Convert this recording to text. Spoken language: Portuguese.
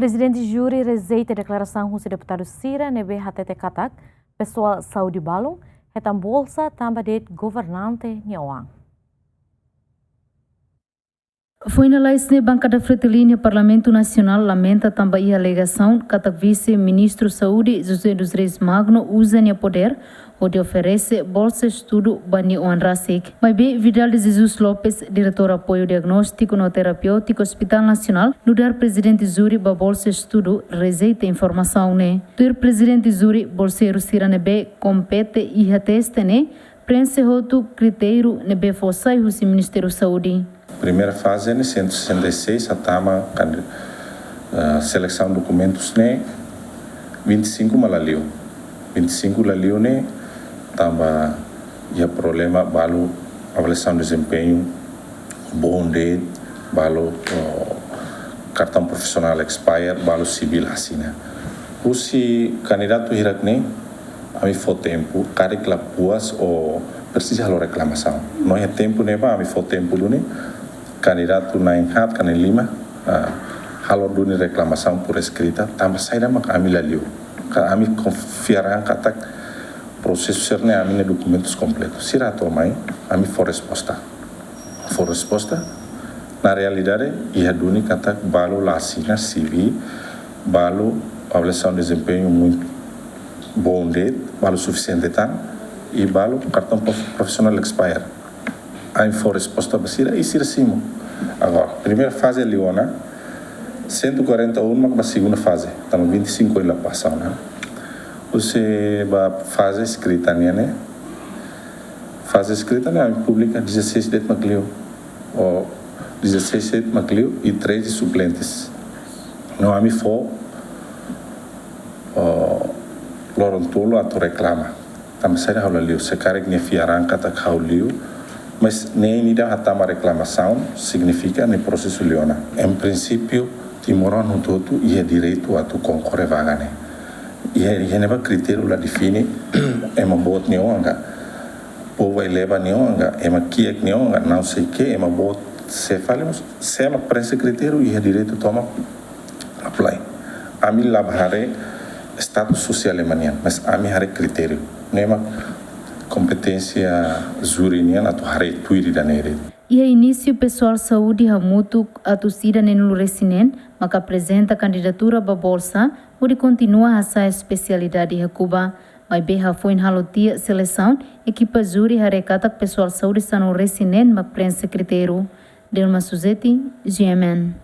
Presidente Júri rejeita a declaração do deputado Sira nebe hatete katak pessoal saúde balong hetam bolsa tamba de governante Niawang. Foi na na bancada fretilínea Parlamento Nacional lamenta também a alegação que o vice-ministro da Saúde José dos Reis Magno usa o poder onde oferece bolsa de estudo bani Oanrasik. Mas bem, Vidal de Jesus Lopes, diretor apoio diagnóstico no terapêutico Hospital Nacional, no dar presidente Zuri ba bolsa de estudo rejeita informação né. Ter presidente Zuri bolseiro Sira nebe compete e ateste né, prense outro critério nebe fossai o Ministério da Saúde. Primeira fase é 166, a tama seleção de documentos né 25 malaliu 25 laliu né tama e problema balo avaliação de desempenho bonde balo cartão profissional expire balo civil assim né o se candidato hirak né a mim for tempo cara que lá puas ou precisa de reclamação não é tempo né a mim for tempo do né candidato na enhat kan lima halo duni reclamação por escrita tamba saída mak ami laliu ka ami confiarán katak processo serne ami documentos completos sira to mai ami for resposta na realidade ia duni katak balo lasina civil balo avaliação de desempenho muito bom de balo suficiente tan e balo cartão profissional expire a for resposta basira e sircimo. Agora, primeira fase é Leona, 141 mas segunda fase, estamos 25 ela passam, né? Você vai fase escrita né? Fase escrita né? Pública 16 de maclio, ou 16 de maclio e 3 de suplentes. Não há me for Lorontolo a tu reclama. Estamos saindo ao liu, se carrega ne fiaran kata ao liu. Mas nem ainda a reclamação significa no processo leona. Em princípio, Timor no todo e é direito a tu concorrer vaga né. E é neva critério lá define é uma boa neonga. Povo eleva neonga, é uma kiek neonga, não sei que, é uma boa se falamos, se é uma pressa critério e é direito toma apply. A mim labhare status social emanian, mas a mim hare critério. Não é uma competência juridiana tu hare tuiri da nere. E a início pessoal saúde hamutu atusida nenu resinen, mas apresenta candidatura ba bolsa, onde continua a sua especialidade em Cuba. Mas bem foi em halotia seleção, equipa júri harecata pessoal saúde está no resinen, mas prensa critério. Delma Suzeti, GMN.